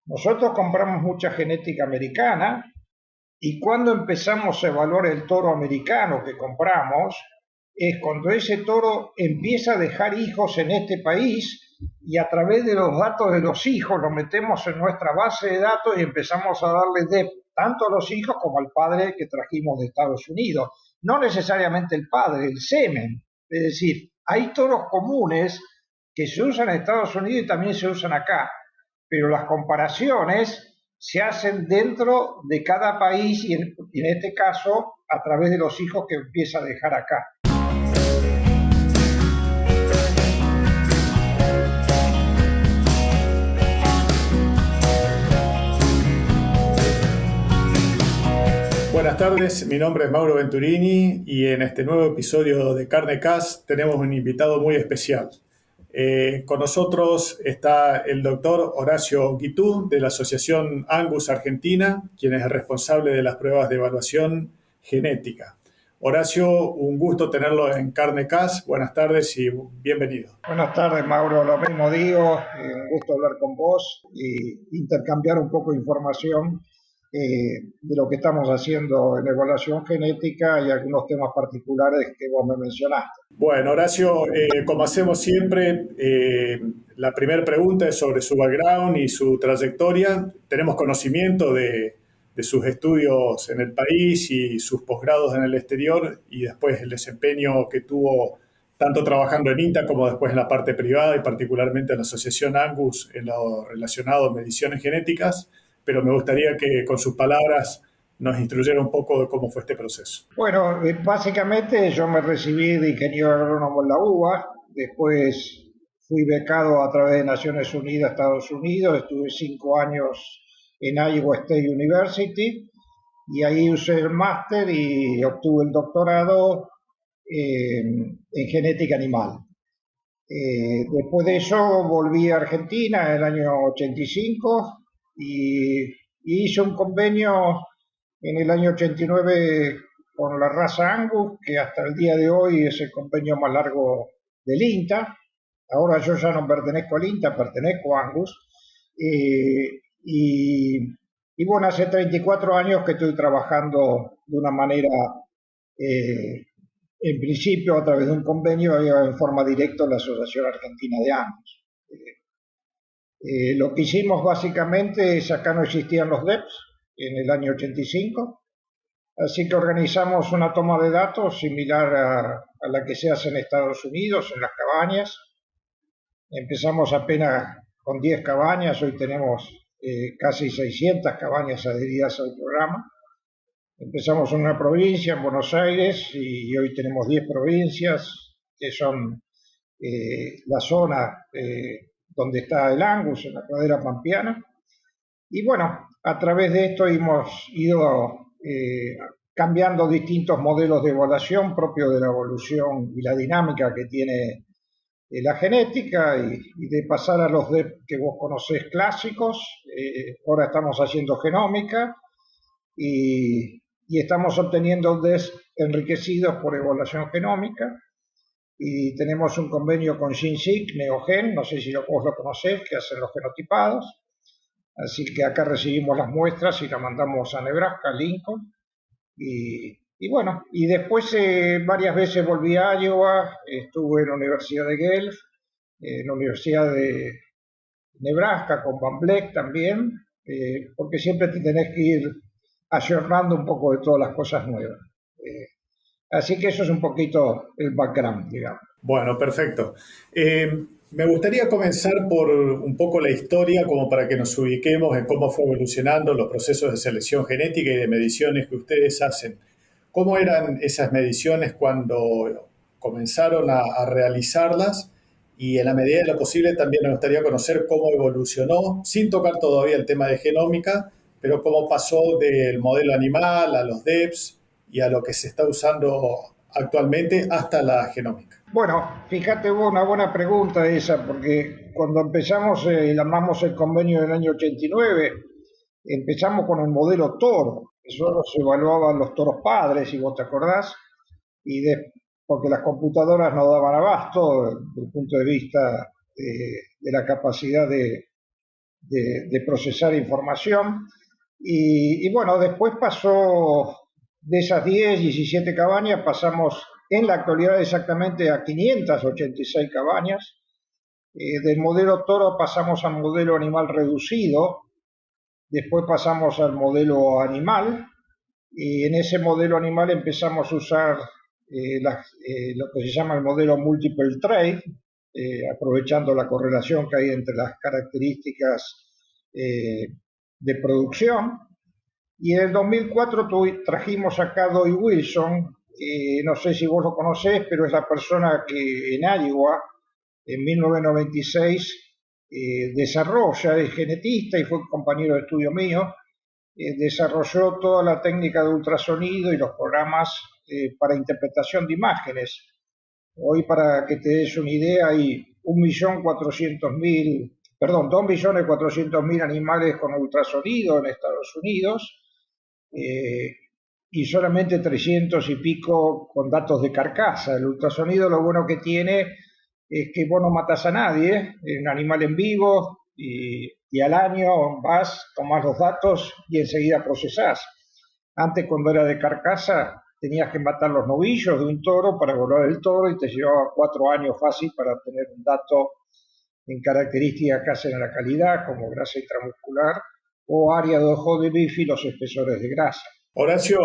Nosotros compramos mucha genética americana y cuando empezamos a evaluar el toro americano que compramos, es cuando ese toro empieza a dejar hijos en este país y a través de los datos de los hijos lo metemos en nuestra base de datos y empezamos a darle DEP tanto a los hijos como al padre que trajimos de Estados Unidos. No necesariamente el padre, el semen. Es decir, hay toros comunes que se usan en Estados Unidos y también se usan acá, pero las comparaciones se hacen dentro de cada país y en este caso a través de los hijos que empieza a dejar acá. Buenas tardes, mi nombre es Mauro Venturini y en este nuevo episodio de Carnecast tenemos un invitado muy especial. Con nosotros está el doctor Horacio Guitú de la Asociación Angus Argentina, quien es el responsable de las pruebas de evaluación genética. Horacio, un gusto tenerlo en Carnecast. Buenas tardes y bienvenido. Buenas tardes, Mauro. Lo mismo digo, un gusto hablar con vos y intercambiar un poco de información de lo que estamos haciendo en evaluación genética y algunos temas particulares que vos me mencionaste. Bueno, Horacio, como hacemos siempre, la primera pregunta es sobre su background y su trayectoria. Tenemos conocimiento de sus estudios en el país y sus posgrados en el exterior y después el desempeño que tuvo tanto trabajando en INTA como después en la parte privada y particularmente en la Asociación Angus en lo relacionado a mediciones genéticas, pero me gustaría que con sus palabras nos instruyera un poco de cómo fue este proceso. Bueno, básicamente yo me recibí de ingeniero agrónomo en la UBA, después fui becado a través de Naciones Unidas, Estados Unidos, estuve 5 años en Iowa State University y ahí usé el máster y obtuve el doctorado en genética animal. Después de eso volví a Argentina en el año 85 y hice un convenio en el año 89 con la raza Angus, que hasta el día de hoy es el convenio más largo del INTA. Ahora yo ya no pertenezco al INTA, pertenezco a Angus. Y bueno, hace 34 años que estoy trabajando de una manera, eh, en principio a través de un convenio en forma directa en la Asociación Argentina de Angus. Lo que hicimos básicamente es, acá no existían los DEPs en el año 85, así que organizamos una toma de datos similar a la que se hace en Estados Unidos, en las cabañas. Empezamos apenas con 10 cabañas, hoy tenemos casi 600 cabañas adheridas al programa. Empezamos en una provincia, en Buenos Aires, y hoy tenemos 10 provincias, que son la zona donde está el Angus, en la pradera pampeana. Y bueno, a través de esto hemos ido cambiando distintos modelos de evaluación propios de la evolución y la dinámica que tiene la genética y de pasar a los DEP que vos conocés clásicos. Ahora estamos haciendo genómica y estamos obteniendo DES enriquecidos por evaluación genómica. Y tenemos un convenio con GenSeq, Neogen, no sé si vos lo conocés, que hacen los genotipados. Así que acá recibimos las muestras y las mandamos a Nebraska, a Lincoln. Y bueno, y después varias veces volví a Iowa, estuve en la Universidad de Guelph, en la Universidad de Nebraska con Van Vleck también, porque siempre te tenés que ir ayornando un poco de todas las cosas nuevas. Así que eso es un poquito el background, digamos. Bueno, perfecto. Me gustaría comenzar por un poco la historia, como para que nos ubiquemos en cómo fue evolucionando los procesos de selección genética y de mediciones que ustedes hacen. ¿Cómo eran esas mediciones cuando comenzaron a realizarlas? Y en la medida de lo posible también me gustaría conocer cómo evolucionó, sin tocar todavía el tema de genómica, pero cómo pasó del modelo animal a los DEPs y a lo que se está usando actualmente hasta la genómica. Bueno, fíjate, hubo una buena pregunta esa, porque cuando empezamos, armamos el convenio del año 89, empezamos con el modelo toro, que solo se evaluaban los toros padres, si vos te acordás, porque las computadoras no daban abasto desde el punto de vista de la capacidad de procesar información. Y bueno, después pasó de esas 10, 17 cabañas, pasamos en la actualidad exactamente a 586 cabañas. Del modelo toro pasamos al modelo animal reducido, después pasamos al modelo animal, y en ese modelo animal empezamos a usar lo que se llama el modelo multiple trade, aprovechando la correlación que hay entre las características de producción. Y en el 2004 trajimos acá Doy Wilson, no sé si vos lo conocés, pero es la persona que en Iowa, en 1996, desarrolla, es genetista y fue compañero de estudio mío, desarrolló toda la técnica de ultrasonido y los programas para interpretación de imágenes. Hoy, para que te des una idea, hay 2.400.000 animales con ultrasonido en Estados Unidos, y solamente 300 y pico con datos de carcasa. El ultrasonido lo bueno que tiene es que vos no matás a nadie, un animal en vivo, y al año vas, tomás los datos y enseguida procesás. Antes, cuando era de carcasa, tenías que matar los novillos de un toro para evaluar el toro y te llevaba 4 años fácil para obtener un dato en características que hacen a la calidad, como grasa intramuscular o área de ojo de bife y los espesores de grasa. Horacio,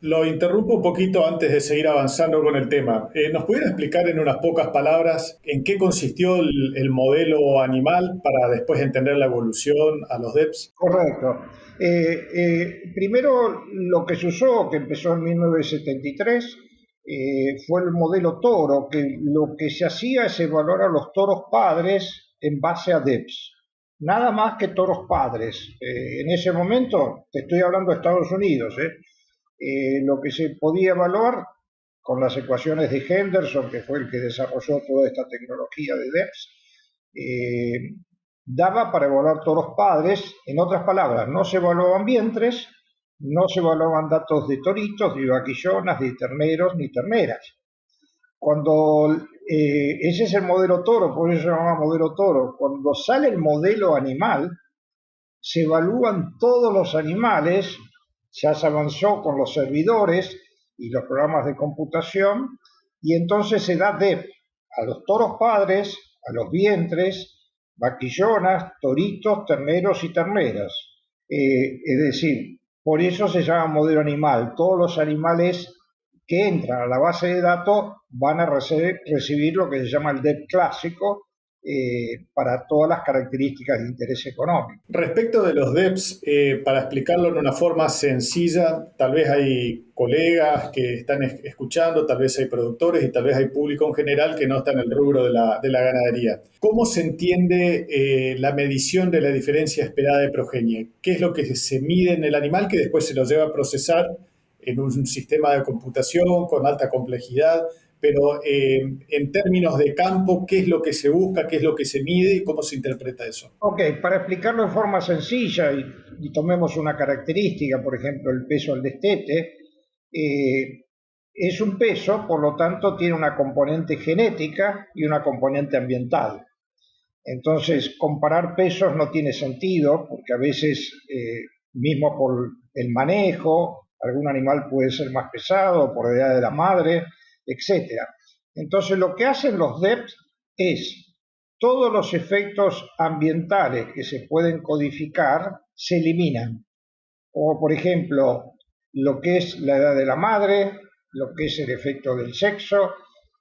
lo interrumpo un poquito antes de seguir avanzando con el tema. ¿Nos pudiera explicar en unas pocas palabras en qué consistió el modelo animal para después entender la evolución a los DEPS? Correcto. Primero, lo que se usó, que empezó en 1973, fue el modelo toro, que lo que se hacía es evaluar a los toros padres en base a DEPS. Nada más que toros padres. En ese momento, te estoy hablando de Estados Unidos, lo que se podía evaluar con las ecuaciones de Henderson, que fue el que desarrolló toda esta tecnología de DEPS, daba para evaluar toros padres. En otras palabras, no se evaluaban vientres, no se evaluaban datos de toritos, ni vaquillonas, ni terneros, ni terneras. Cuando ese es el modelo toro, por eso se llama modelo toro. Cuando sale el modelo animal, se evalúan todos los animales, ya se avanzó con los servidores y los programas de computación, y entonces se da DEP a los toros padres, a los vientres, vaquillonas, toritos, terneros y terneras. Es decir, por eso se llama modelo animal. Todos los animales que entran a la base de datos van a recibir lo que se llama el DEP clásico, para todas las características de interés económico. Respecto de los DEPS, para explicarlo en una forma sencilla, tal vez hay colegas que están escuchando, tal vez hay productores y tal vez hay público en general que no está en el rubro de la ganadería. ¿Cómo se entiende la medición de la diferencia esperada de progenie? ¿Qué es lo que se mide en el animal que después se lo lleva a procesar en un sistema de computación con alta complejidad? Pero en términos de campo, ¿qué es lo que se busca, qué es lo que se mide y cómo se interpreta eso? Ok, para explicarlo en forma sencilla y tomemos una característica, por ejemplo, el peso al destete, es un peso, por lo tanto tiene una componente genética y una componente ambiental. Entonces, comparar pesos no tiene sentido, porque a veces, mismo por el manejo, algún animal puede ser más pesado, por edad de la madre, etcétera. Entonces, lo que hacen los DEPS es todos los efectos ambientales que se pueden codificar se eliminan. Como por ejemplo, lo que es la edad de la madre, lo que es el efecto del sexo,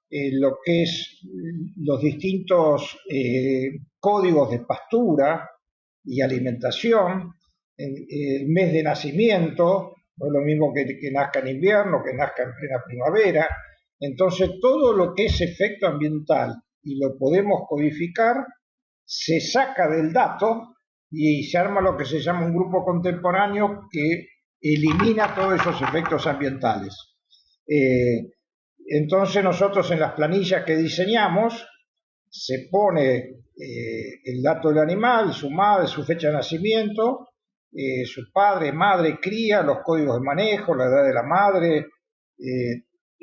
lo que es los distintos códigos de pastura y alimentación, el mes de nacimiento, no es lo mismo que nazca en invierno, que nazca en plena primavera. Entonces, todo lo que es efecto ambiental y lo podemos codificar, se saca del dato y se arma lo que se llama un grupo contemporáneo que elimina todos esos efectos ambientales. Entonces nosotros en las planillas que diseñamos se pone el dato del animal, su madre, su fecha de nacimiento, su padre, madre, cría, los códigos de manejo, la edad de la madre,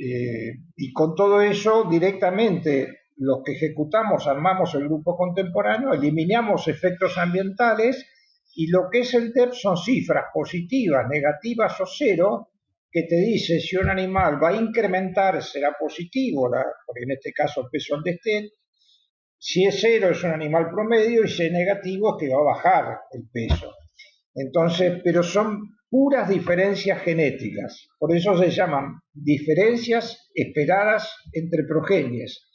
y con todo eso directamente los que ejecutamos, armamos el grupo contemporáneo, eliminamos efectos ambientales y lo que es el DEP son cifras positivas, negativas o cero, que te dice si un animal va a incrementar será positivo, porque en este caso el peso del destete, si es cero es un animal promedio y si es negativo es que va a bajar el peso. Entonces, pero son puras diferencias genéticas, por eso se llaman diferencias esperadas entre progenies.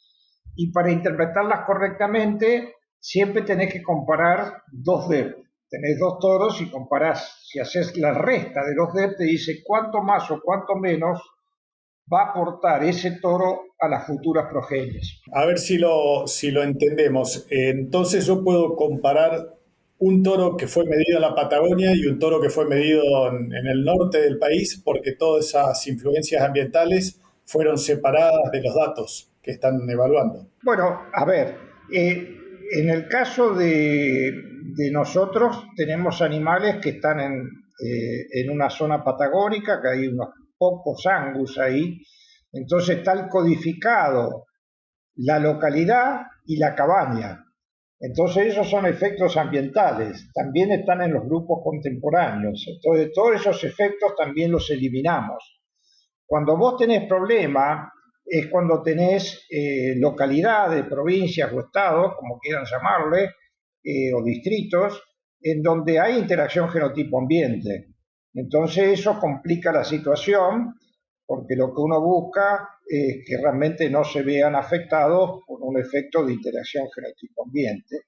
Y para interpretarlas correctamente, siempre tenés que comparar dos DEP. Tenés dos toros y comparás, si haces la resta de los DEP, te dice cuánto más o cuánto menos va a aportar ese toro a las futuras progenies. A ver si lo entendemos. Entonces yo puedo comparar un toro que fue medido en la Patagonia y un toro que fue medido en el norte del país, porque todas esas influencias ambientales fueron separadas de los datos que están evaluando. Bueno, a ver, en el caso de nosotros tenemos animales que están en una zona patagónica, que hay unos pocos angus ahí, entonces está codificado la localidad y la cabaña. Entonces esos son efectos ambientales, también están en los grupos contemporáneos, entonces todos esos efectos también los eliminamos. Cuando vos tenés problema es cuando tenés localidades, provincias o estados, como quieran llamarle, o distritos, en donde hay interacción genotipo-ambiente. Entonces eso complica la situación porque lo que uno busca es que realmente no se vean afectados por un efecto de interacción genotipo-ambiente.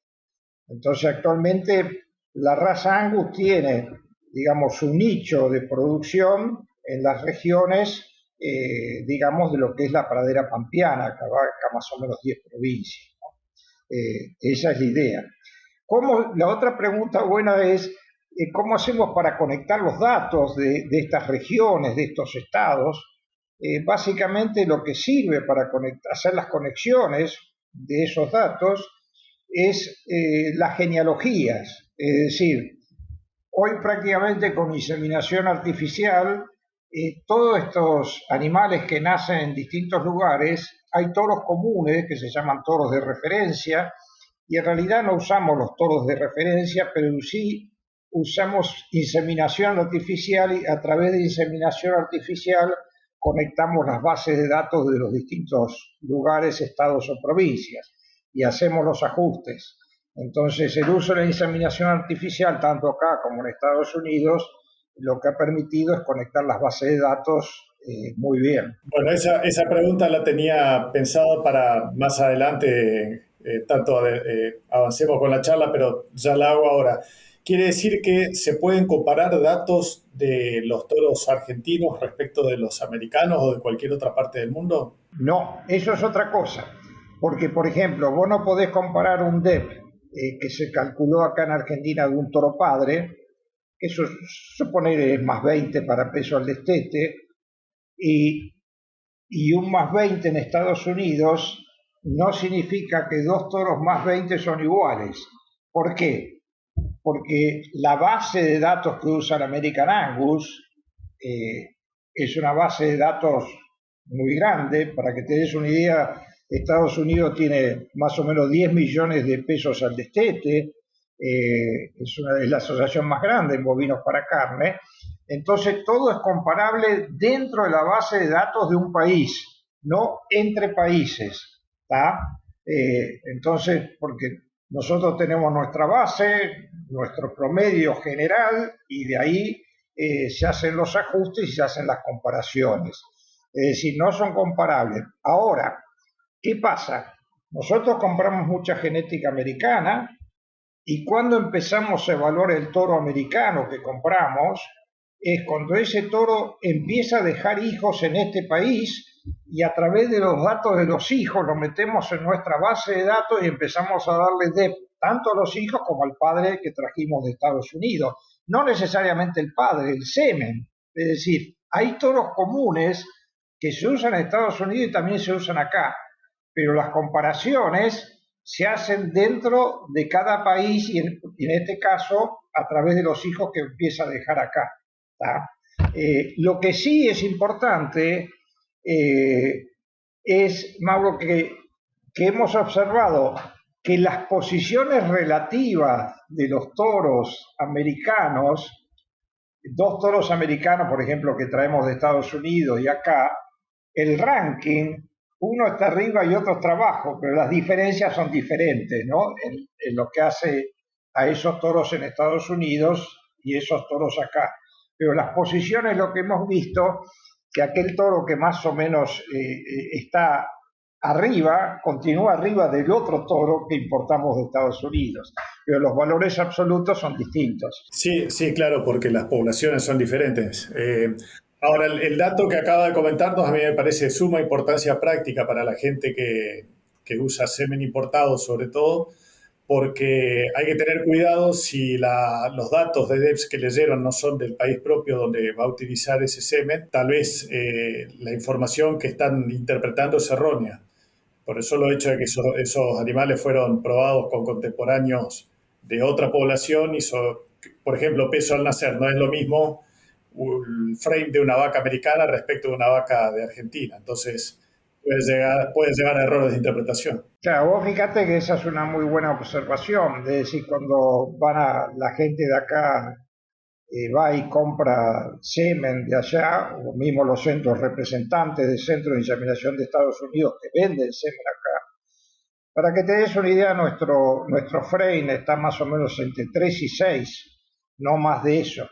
Entonces actualmente la raza Angus tiene, digamos, su nicho de producción en las regiones, digamos, de lo que es la pradera pampeana, que abarca más o menos 10 provincias, ¿no? Esa es la idea. La otra pregunta buena es, ¿cómo hacemos para conectar los datos de estas regiones, de estos estados? Básicamente lo que sirve para hacer las conexiones de esos datos es las genealogías, es decir, hoy prácticamente con inseminación artificial, todos estos animales que nacen en distintos lugares, hay toros comunes que se llaman toros de referencia, y en realidad no usamos los toros de referencia, pero sí usamos inseminación artificial y a través de inseminación artificial conectamos las bases de datos de los distintos lugares, estados o provincias y hacemos los ajustes. Entonces el uso de la inseminación artificial, tanto acá como en Estados Unidos, lo que ha permitido es conectar las bases de datos muy bien. Bueno, esa pregunta la tenía pensada para más adelante, avancemos con la charla, pero ya la hago ahora. ¿Quiere decir que se pueden comparar datos de los toros argentinos respecto de los americanos o de cualquier otra parte del mundo? No, eso es otra cosa. Porque, por ejemplo, vos no podés comparar un DEP que se calculó acá en Argentina de un toro padre, eso supone es más 20 para peso al destete, y un más 20 en Estados Unidos no significa que dos toros más 20 son iguales. ¿Por qué? Porque la base de datos que usa el American Angus es una base de datos muy grande. Para que te des una idea, Estados Unidos tiene más o menos 10 millones de pesos al destete, es la asociación más grande en bovinos para carne. Entonces todo es comparable dentro de la base de datos de un país, no entre países, ¿tá? Entonces, porque nosotros tenemos nuestra base, nuestro promedio general, y de ahí se hacen los ajustes y se hacen las comparaciones. Es decir, no son comparables. Ahora, ¿qué pasa? Nosotros compramos mucha genética americana y cuando empezamos a evaluar el toro americano que compramos, es cuando ese toro empieza a dejar hijos en este país y a través de los datos de los hijos lo metemos en nuestra base de datos y empezamos a darle DEP tanto a los hijos como al padre que trajimos de Estados Unidos. No necesariamente el padre, el semen. Es decir, hay toros comunes que se usan en Estados Unidos y también se usan acá, pero las comparaciones se hacen dentro de cada país y en este caso a través de los hijos que empieza a dejar acá. Lo que sí es importante es, Mauro, que que hemos observado que las posiciones relativas de los toros americanos, dos toros americanos, por ejemplo, que traemos de Estados Unidos y acá, el ranking, uno está arriba y otro está abajo, pero las diferencias son diferentes, ¿no? En lo que hace a esos toros en Estados Unidos y esos toros acá. Pero las posiciones, lo que hemos visto, que aquel toro que más o menos está arriba, continúa arriba del otro toro que importamos de Estados Unidos. Pero los valores absolutos son distintos. Sí, sí, claro, porque las poblaciones son diferentes. Ahora, el dato que acaba de comentarnos a mí me parece de suma importancia práctica para la gente que usa semen importado, sobre todo, porque hay que tener cuidado si los datos de DEPS que leyeron no son del país propio donde va a utilizar ese semen, tal vez la información que están interpretando es errónea. Por eso lo hecho de que esos animales fueron probados con contemporáneos de otra población por ejemplo, peso al nacer, no es lo mismo el frame de una vaca americana respecto de una vaca de Argentina. Entonces, puede llegar a errores de interpretación. Claro, vos fíjate que esa es una muy buena observación, de decir, cuando la gente de acá va y compra semen de allá, o mismo los centros representantes del Centro de Inseminación de Estados Unidos que venden semen acá. Para que te des una idea, nuestro frame está más o menos entre 3 y 6, no más de eso.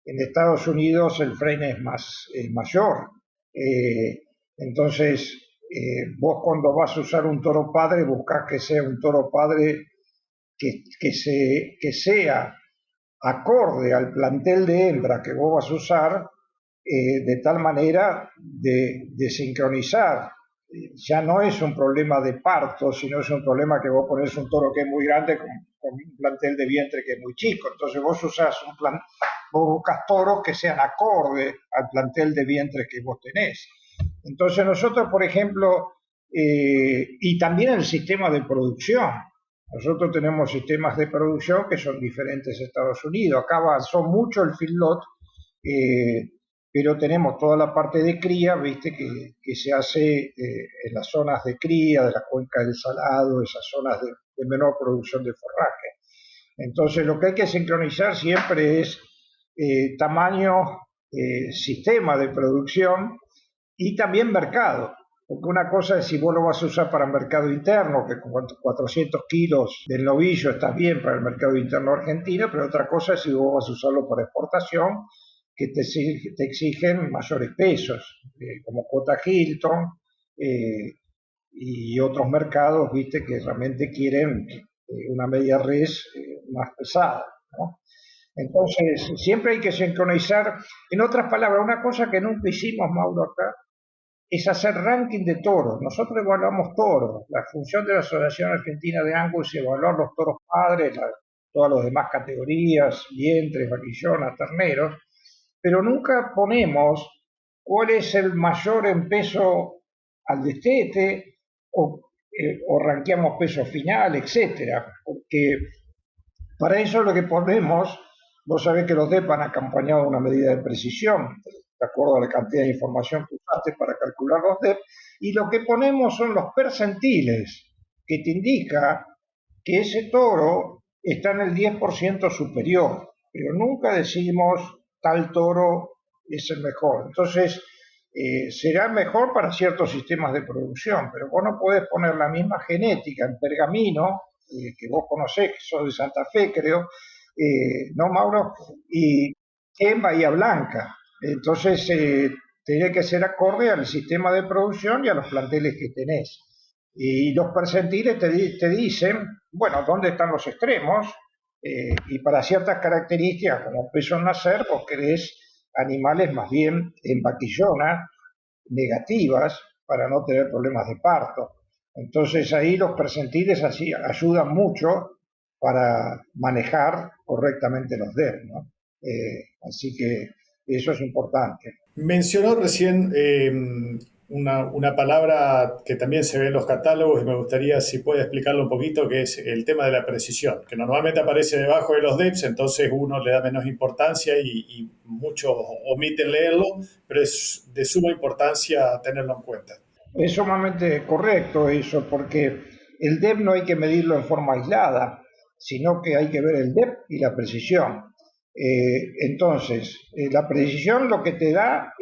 En Estados Unidos el frame es mayor. Entonces, vos cuando vas a usar un toro padre, buscás que sea un toro padre que sea acorde al plantel de hembra que vos vas a usar, de tal manera de sincronizar. Ya no es un problema de parto, sino es un problema que vos ponés un toro que es muy grande con un plantel de vientre que es muy chico. Entonces vos usás vos buscas toros que sean acorde al plantel de vientre que vos tenés. Entonces nosotros, por ejemplo, y también el sistema de producción. Nosotros tenemos sistemas de producción que son diferentes a Estados Unidos. Acá avanzó mucho el feedlot, pero tenemos toda la parte de cría, viste, que se hace en las zonas de cría, de la cuenca del Salado, esas zonas de menor producción de forraje. Entonces lo que hay que sincronizar siempre es tamaño, sistema de producción y también mercado. Porque una cosa es si vos lo vas a usar para el mercado interno, que con 400 kilos del novillo está bien para el mercado interno argentino, pero otra cosa es si vos vas a usarlo para exportación, que te exigen mayores pesos, como Cuota Hilton y otros mercados, viste, que realmente quieren una media res más pesada, ¿no? Entonces, siempre hay que sincronizar. En otras palabras, una cosa que nunca hicimos, Mauro, acá, es hacer ranking de toros. Nosotros evaluamos toros. La función de la Asociación Argentina de Angus es evaluar los toros padres, todas las demás categorías, vientres, vaquillonas, terneros, pero nunca ponemos cuál es el mayor en peso al destete o ranqueamos peso final, etcétera, porque para eso lo que ponemos, vos sabés que los DEP han acompañado una medida de precisión, de acuerdo a la cantidad de información que usaste para calcular los DEP, y lo que ponemos son los percentiles, que te indica que ese toro está en el 10% superior, pero nunca decimos tal toro es el mejor. Entonces, será mejor para ciertos sistemas de producción, pero vos no podés poner la misma genética en Pergamino, que vos conocés, que sos de Santa Fe, creo, ¿no, Mauro? Y en Bahía Blanca. Entonces, tiene que ser acorde al sistema de producción y a los planteles que tenés. Y los percentiles te dicen, bueno, dónde están los extremos, y para ciertas características, como peso en nacer, vos querés animales más bien en vaquillona, negativas, para no tener problemas de parto. Entonces ahí los percentiles así ayudan mucho para manejar correctamente los DER, ¿no? Así que eso es importante. Mencionó recién una palabra que también se ve en los catálogos y me gustaría si puede explicarlo un poquito, que es el tema de la precisión, que normalmente aparece debajo de los DEPs, entonces uno le da menos importancia y muchos omiten leerlo, pero es de suma importancia tenerlo en cuenta. Es sumamente correcto eso, porque el DEP no hay que medirlo en forma aislada, sino que hay que ver el DEP y la precisión. Entonces, la precisión lo que te da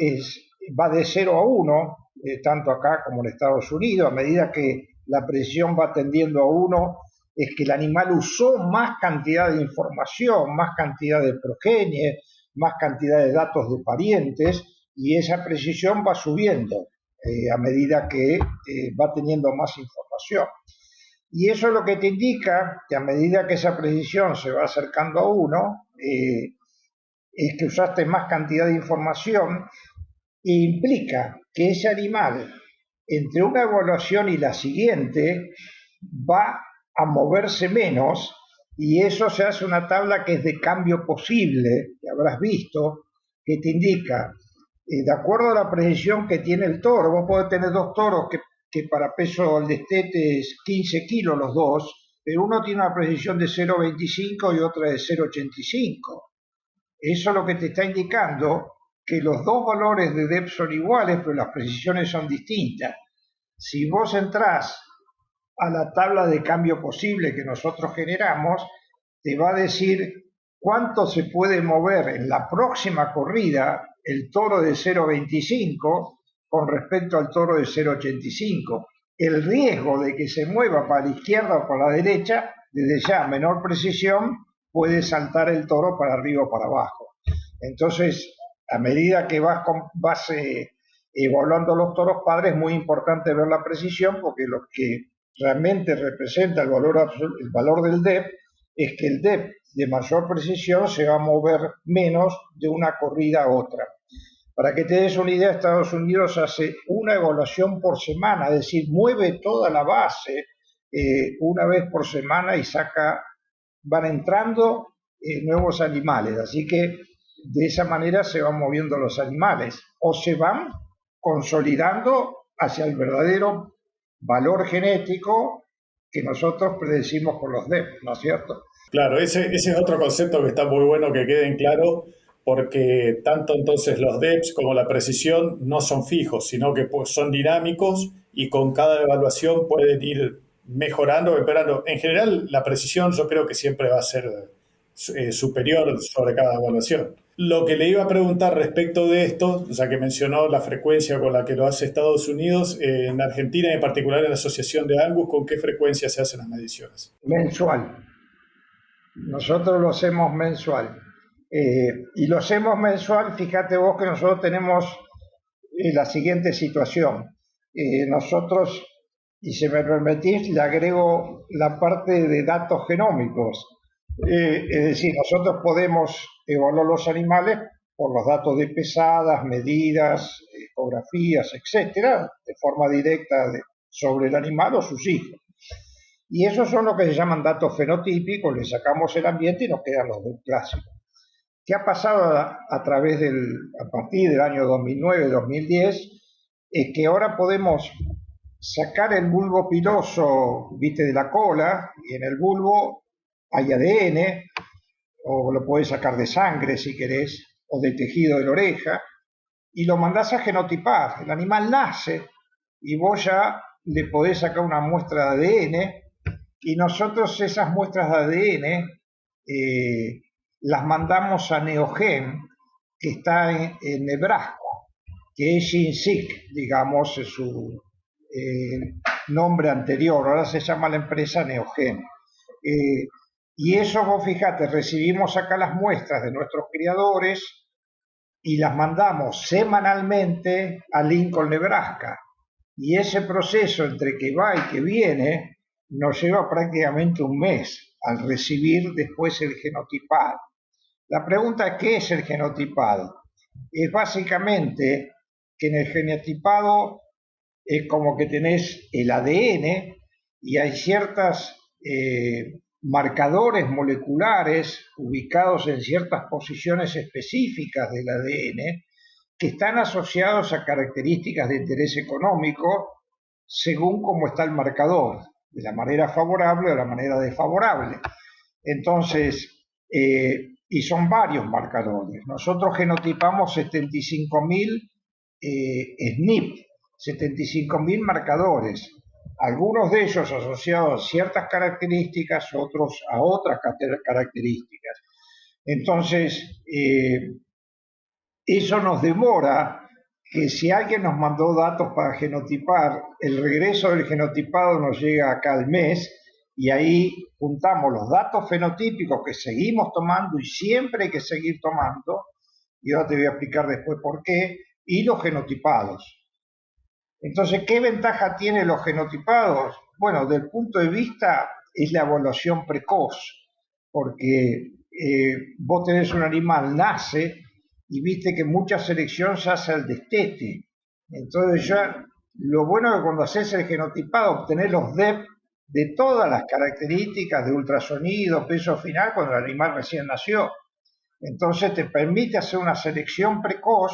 va de 0 a 1, tanto acá como en Estados Unidos. A medida que la precisión va tendiendo a 1, es que el animal usó más cantidad de información, más cantidad de progenie, más cantidad de datos de parientes, y esa precisión va subiendo a medida que va teniendo más información. Y eso es lo que te indica que a medida que esa precisión se va acercando a 1, es que usaste más cantidad de información, e implica que ese animal, entre una evaluación y la siguiente, va a moverse menos, y eso se hace una tabla que es de cambio posible, que habrás visto, que te indica, de acuerdo a la precisión que tiene el toro. Vos podés tener dos toros que para peso al destete es 15 kilos los dos, pero uno tiene una precisión de 0,25 y otra de 0,85. Eso es lo que te está indicando que los dos valores de DEP son iguales, pero las precisiones son distintas. Si vos entrás a la tabla de cambio posible que nosotros generamos, te va a decir cuánto se puede mover en la próxima corrida el toro de 0,25 con respecto al toro de 0,85. El riesgo de que se mueva para la izquierda o para la derecha, desde ya menor precisión, puede saltar el toro para arriba o para abajo. Entonces, a medida que vas evaluando los toros padres, es muy importante ver la precisión, porque lo que realmente representa el valor del DEP es que el DEP de mayor precisión se va a mover menos de una corrida a otra. Para que te des una idea, Estados Unidos hace una evaluación por semana, es decir, mueve toda la base una vez por semana y van entrando nuevos animales. Así que de esa manera se van moviendo los animales o se van consolidando hacia el verdadero valor genético que nosotros predecimos por los DEP, ¿no es cierto? Claro, ese es otro concepto que está muy bueno que quede en claro, porque tanto entonces los DEPs como la precisión no son fijos, sino que pues, son dinámicos y con cada evaluación pueden ir mejorando o empeorando. En general, la precisión yo creo que siempre va a ser superior sobre cada evaluación. Lo que le iba a preguntar respecto de esto, ya que mencionó la frecuencia con la que lo hace Estados Unidos, en Argentina y en particular en la Asociación de Angus, ¿con qué frecuencia se hacen las mediciones? Mensual. Nosotros lo hacemos mensual. Y lo hacemos mensual, fíjate vos que nosotros tenemos la siguiente situación. Nosotros, y si me permitís, le agrego la parte de datos genómicos. Es decir, nosotros podemos evaluar los animales por los datos de pesadas, medidas, ecografías, etcétera, de forma directa sobre el animal o sus hijos. Y esos son lo que se llaman datos fenotípicos, le sacamos el ambiente y nos quedan los dos clásicos. ¿Qué ha pasado a partir del año 2009-2010? Es que ahora podemos sacar el bulbo piloso, viste, de la cola, y en el bulbo hay ADN, o lo puedes sacar de sangre si querés, o de tejido de la oreja, y lo mandás a genotipar. El animal nace y vos ya le podés sacar una muestra de ADN, y nosotros esas muestras de ADN las mandamos a Neogen, que está en Nebraska, que es GeneSeq, digamos, es su nombre anterior. Ahora se llama la empresa Neogen. Y eso, vos fíjate, recibimos acá las muestras de nuestros criadores y las mandamos semanalmente a Lincoln, Nebraska. Y ese proceso entre que va y que viene nos lleva prácticamente un mes al recibir después el genotipado. La pregunta es, ¿qué es el genotipado? Es básicamente que en el genotipado es como que tenés el ADN y hay ciertos marcadores moleculares ubicados en ciertas posiciones específicas del ADN que están asociados a características de interés económico según cómo está el marcador, de la manera favorable o la manera desfavorable. Entonces, y son varios marcadores. Nosotros genotipamos 75.000 SNP, 75.000 marcadores, algunos de ellos asociados a ciertas características, otros a otras características. Entonces, eso nos demora que si alguien nos mandó datos para genotipar, el regreso del genotipado nos llega acá al mes y ahí juntamos los datos fenotípicos que seguimos tomando y siempre hay que seguir tomando, y ahora te voy a explicar después por qué, y los genotipados. Entonces, ¿qué ventaja tienen los genotipados? Bueno, desde el punto de vista es la evaluación precoz, porque vos tenés un animal, nace, y viste que mucha selección se hace al destete. Entonces ya, lo bueno es que cuando haces el genotipado, obtenés los DEP de todas las características de ultrasonido, peso final, cuando el animal recién nació. Entonces te permite hacer una selección precoz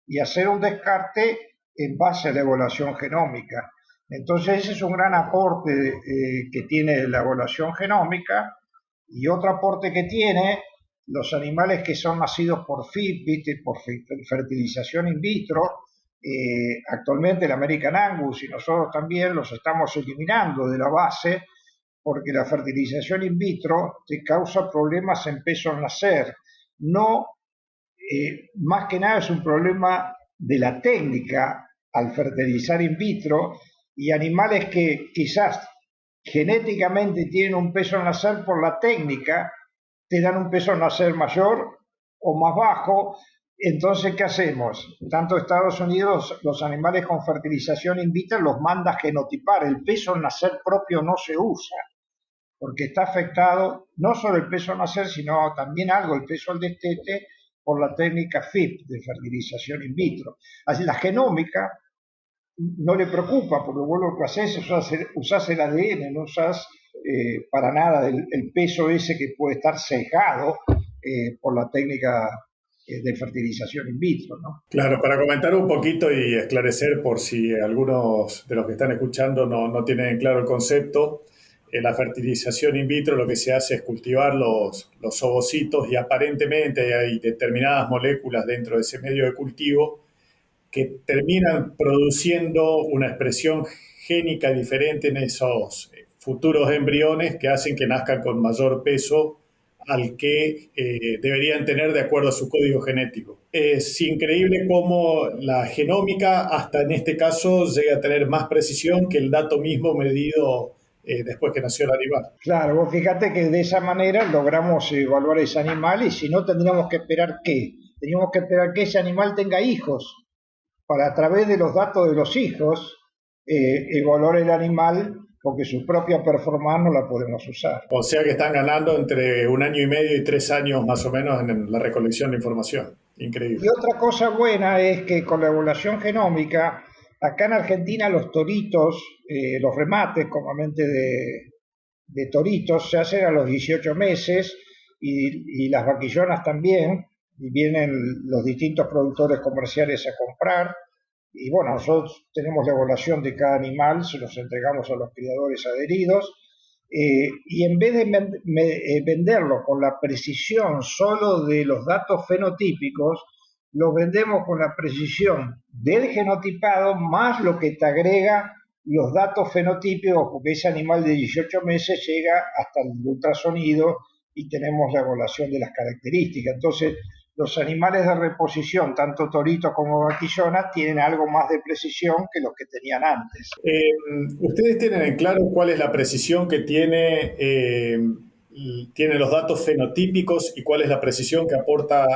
y hacer un descarte en base a la evaluación genómica. Entonces ese es un gran aporte que tiene la evaluación genómica. Y otro aporte que tiene los animales que son nacidos por FIV, ¿viste? Por fertilización in vitro, actualmente el American Angus y nosotros también los estamos eliminando de la base porque la fertilización in vitro te causa problemas en peso al nacer. No, más que nada es un problema de la técnica al fertilizar in vitro, y animales que quizás genéticamente tienen un peso al nacer por la técnica, te dan un peso al nacer mayor o más bajo. Entonces, ¿qué hacemos? Tanto Estados Unidos, los animales con fertilización in vitro los manda a genotipar. El peso al nacer propio no se usa, porque está afectado no solo el peso al nacer, sino también algo el peso al destete por la técnica FIP de fertilización in vitro. Así la genómica no le preocupa, porque vos lo que haces es usás el ADN, no usás para nada el peso ese que puede estar sesgado por la técnica de fertilización in vitro, ¿no? Claro, para comentar un poquito y esclarecer por si algunos de los que están escuchando no tienen claro el concepto, en la fertilización in vitro lo que se hace es cultivar los ovocitos y aparentemente hay determinadas moléculas dentro de ese medio de cultivo que terminan produciendo una expresión génica diferente en esos futuros embriones que hacen que nazcan con mayor peso al que deberían tener de acuerdo a su código genético. Es increíble cómo la genómica, hasta en este caso, llega a tener más precisión que el dato mismo medido después que nació el animal. Claro, vos fíjate que de esa manera logramos evaluar ese animal, y si no tendríamos que esperar ¿qué? Teníamos que esperar que ese animal tenga hijos, para a través de los datos de los hijos evaluar el animal, porque su propia performance no la podemos usar. O sea que están ganando entre 1 año y medio y 3 años más o menos en la recolección de información. Increíble. Y otra cosa buena es que con la evaluación genómica, acá en Argentina los toritos, los remates comúnmente de toritos, se hacen a los 18 meses, y las vaquillonas también, y vienen los distintos productores comerciales a comprar. Y bueno, nosotros tenemos la evaluación de cada animal, se los entregamos a los criadores adheridos, y en vez de venderlo con la precisión solo de los datos fenotípicos, los vendemos con la precisión del genotipado más lo que te agrega los datos fenotípicos, porque ese animal de 18 meses llega hasta el ultrasonido y tenemos la evaluación de las características. Entonces, los animales de reposición, tanto toritos como vaquillonas, tienen algo más de precisión que los que tenían antes. ¿Ustedes tienen en claro cuál es la precisión que tiene los datos fenotípicos y cuál es la precisión que aporta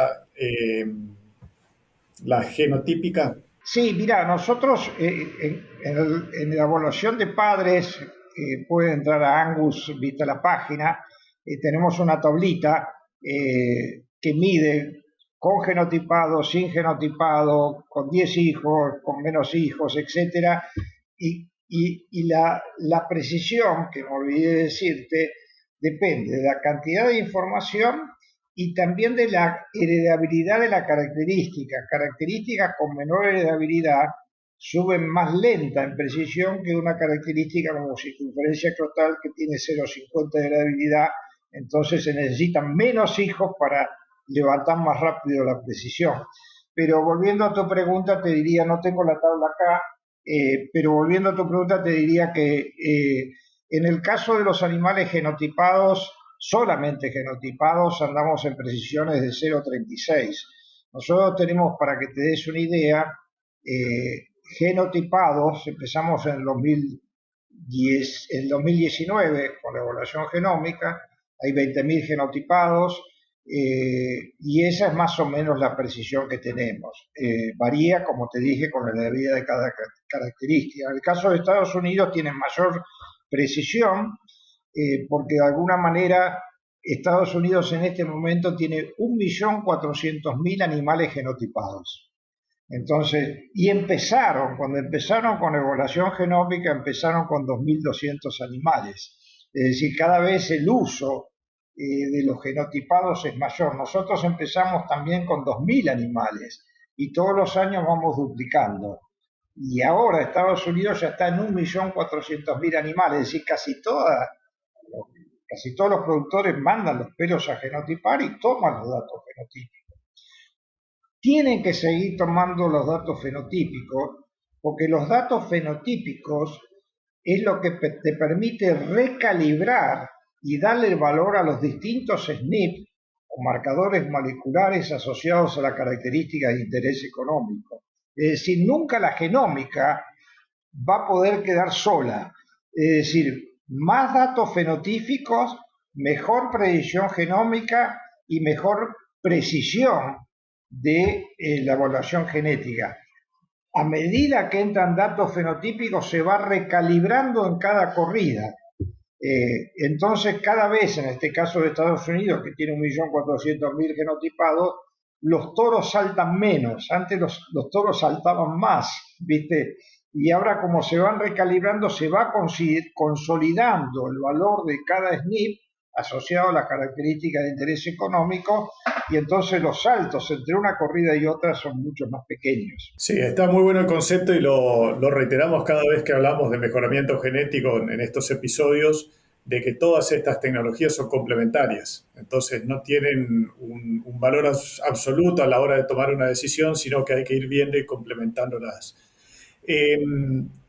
la genotípica? Sí, mira, nosotros en la evaluación de padres, puede entrar a Angus, viste la página, tenemos una tablita que mide con genotipado, sin genotipado, con 10 hijos, con menos hijos, etcétera, y la precisión, que me olvidé de decirte, depende de la cantidad de información y también de la heredabilidad de la característica. Características con menor heredabilidad suben más lenta en precisión que una característica como circunferencia crotal, que tiene 0,50 de heredabilidad. Entonces se necesitan menos hijos para levantar más rápido la precisión. Pero volviendo a tu pregunta, te diría, no tengo la tabla acá, Pero volviendo a tu pregunta, te diría que en el caso de los animales genotipados, solamente genotipados, andamos en precisiones de 0,36. Nosotros tenemos, para que te des una idea, genotipados, empezamos en el 2019 con la evaluación genómica, hay 20.000 genotipados, y esa es más o menos la precisión que tenemos. Varía, como te dije, con la medida de cada característica. En el caso de Estados Unidos tienen mayor precisión, porque de alguna manera Estados Unidos en este momento tiene 1.400.000 animales genotipados. Entonces, cuando empezaron con evaluación genómica, empezaron con 2.200 animales. Es decir, cada vez el uso de los genotipados es mayor. Nosotros empezamos también con 2.000 animales y todos los años vamos duplicando. Y ahora Estados Unidos ya está en 1.400.000 animales, es decir, casi todos los productores mandan los pelos a genotipar y toman los datos fenotípicos. Tienen que seguir tomando los datos fenotípicos, porque los datos fenotípicos es lo que te permite recalibrar y darle valor a los distintos SNP o marcadores moleculares asociados a la característica de interés económico. Es decir, nunca la genómica va a poder quedar sola. Es decir, más datos fenotípicos, mejor predicción genómica y mejor precisión de la evaluación genética. A medida que entran datos fenotípicos se va recalibrando en cada corrida. Entonces cada vez, en este caso de Estados Unidos, que tiene 1.400.000 genotipados, los toros saltan menos. Antes los toros saltaban más, ¿viste? Y ahora, como se van recalibrando, se va consolidando el valor de cada SNP asociado a las características de interés económico, y entonces los saltos entre una corrida y otra son mucho más pequeños. Sí, está muy bueno el concepto y lo reiteramos cada vez que hablamos de mejoramiento genético en estos episodios, de que todas estas tecnologías son complementarias. Entonces no tienen un valor absoluto a la hora de tomar una decisión, sino que hay que ir viendo y complementándolas. Eh,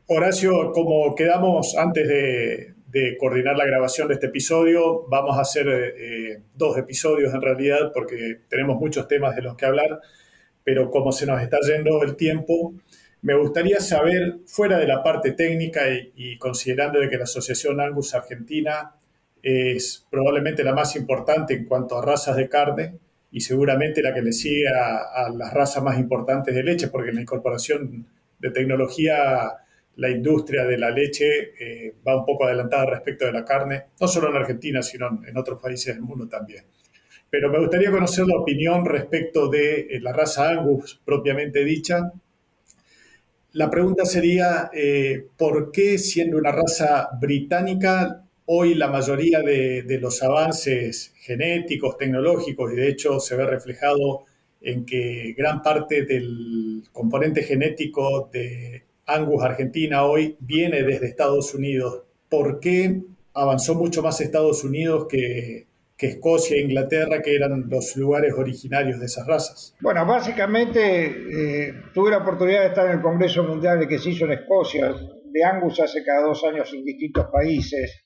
Horacio, como quedamos antes de coordinar la grabación de este episodio, vamos a hacer 2 episodios en realidad porque tenemos muchos temas de los que hablar, pero como se nos está yendo el tiempo, me gustaría saber, fuera de la parte técnica y considerando de que la Asociación Angus Argentina es probablemente la más importante en cuanto a razas de carne y seguramente la que le sigue a las razas más importantes de leche, porque en la incorporación de tecnología la industria de la leche va un poco adelantada respecto de la carne, no solo en Argentina, sino en otros países del mundo también. Pero me gustaría conocer la opinión respecto de la raza Angus propiamente dicha. La pregunta sería, ¿por qué siendo una raza británica, hoy la mayoría de los avances genéticos, tecnológicos, y de hecho se ve reflejado en que gran parte del componente genético de Angus Argentina hoy viene desde Estados Unidos? ¿Por qué avanzó mucho más Estados Unidos que Escocia e Inglaterra, que eran los lugares originarios de esas razas? Bueno, básicamente tuve la oportunidad de estar en el Congreso Mundial que se hizo en Escocia. De Angus hace cada 2 años en distintos países.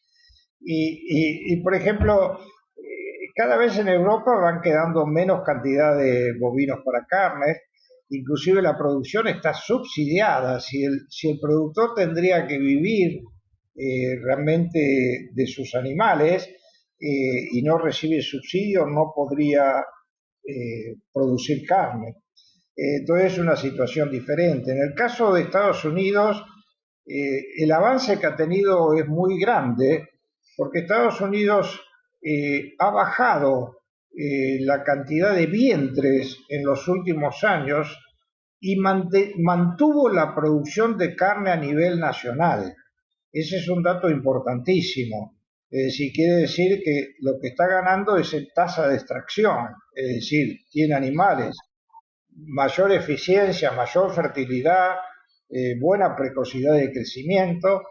Y por ejemplo, cada vez en Europa van quedando menos cantidad de bovinos para carne. Inclusive la producción está subsidiada. Si el productor tendría que vivir realmente de sus animales y no recibe subsidio, no podría producir carne. Entonces es una situación diferente. En el caso de Estados Unidos, el avance que ha tenido es muy grande, porque Estados Unidos ha bajado la cantidad de vientres en los últimos años y mantuvo la producción de carne a nivel nacional. Ese es un dato importantísimo. Es decir, quiere decir que lo que está ganando es en tasa de extracción, es decir, tiene animales, mayor eficiencia, mayor fertilidad, buena precocidad de crecimiento,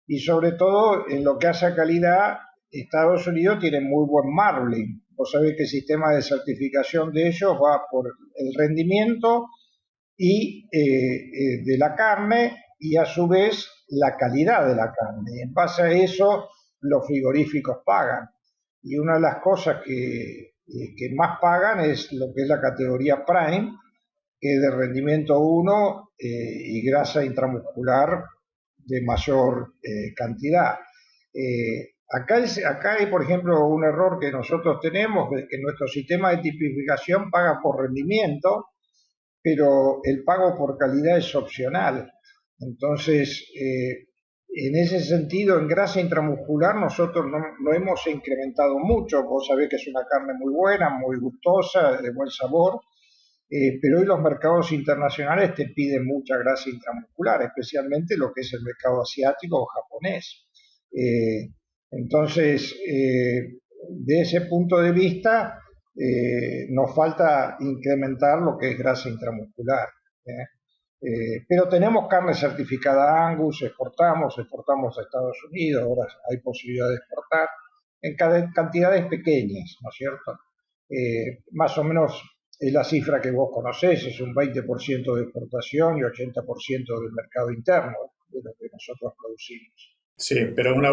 y sobre todo en lo que hace a calidad, Estados Unidos tiene muy buen marbling. Vos sabés que el sistema de certificación de ellos va por el rendimiento y de la carne y a su vez la calidad de la carne. En base a eso, los frigoríficos pagan. Y una de las cosas que más pagan es lo que es la categoría Prime, que es de rendimiento 1 y grasa intramuscular de mayor cantidad. Acá hay, por ejemplo, un error que nosotros tenemos, que nuestro sistema de tipificación paga por rendimiento, pero el pago por calidad es opcional. Entonces, en ese sentido, en grasa intramuscular nosotros no hemos incrementado mucho. Vos sabés que es una carne muy buena, muy gustosa, de buen sabor, pero hoy los mercados internacionales te piden mucha grasa intramuscular, especialmente lo que es el mercado asiático o japonés. Entonces, de ese punto de vista, nos falta incrementar lo que es grasa intramuscular. Pero tenemos carne certificada Angus, exportamos a Estados Unidos, ahora hay posibilidad de exportar en cantidades pequeñas, ¿no es cierto? Más o menos es la cifra que vos conocés, es un 20% de exportación y 80% del mercado interno de lo que nosotros producimos. Sí, pero una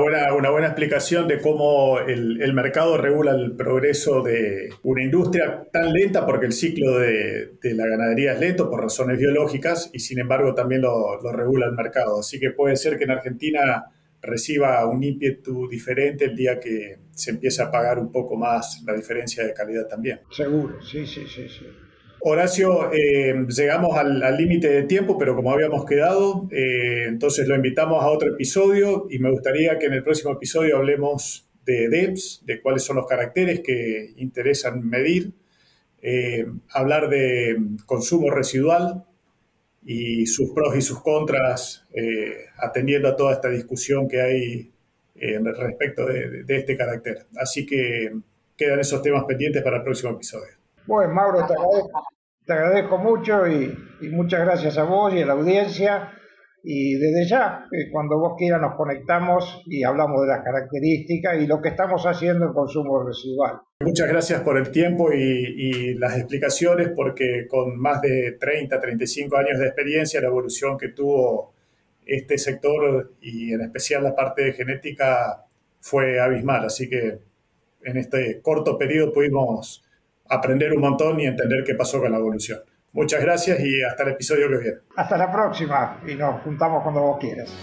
buena explicación de cómo el mercado regula el progreso de una industria tan lenta, porque el ciclo de la ganadería es lento por razones biológicas y sin embargo también lo regula el mercado. Así que puede ser que en Argentina reciba un ímpetu diferente el día que se empiece a pagar un poco más la diferencia de calidad también. Seguro, sí, sí, sí, sí. Horacio, llegamos al límite de tiempo, pero como habíamos quedado, entonces lo invitamos a otro episodio y me gustaría que en el próximo episodio hablemos de DEPS, de cuáles son los caracteres que interesan medir, hablar de consumo residual y sus pros y sus contras, atendiendo a toda esta discusión que hay respecto de este carácter. Así que quedan esos temas pendientes para el próximo episodio. Bueno, Mauro, te agradezco mucho y muchas gracias a vos y a la audiencia. Y desde ya, cuando vos quieras, nos conectamos y hablamos de las características y lo que estamos haciendo en consumo residual. Muchas gracias por el tiempo y las explicaciones, porque con más de 30, 35 años de experiencia, la evolución que tuvo este sector y en especial la parte de genética fue abismal. Así que en este corto periodo pudimos aprender un montón y entender qué pasó con la evolución. Muchas gracias y hasta el episodio que viene. Hasta la próxima y nos juntamos cuando vos quieras.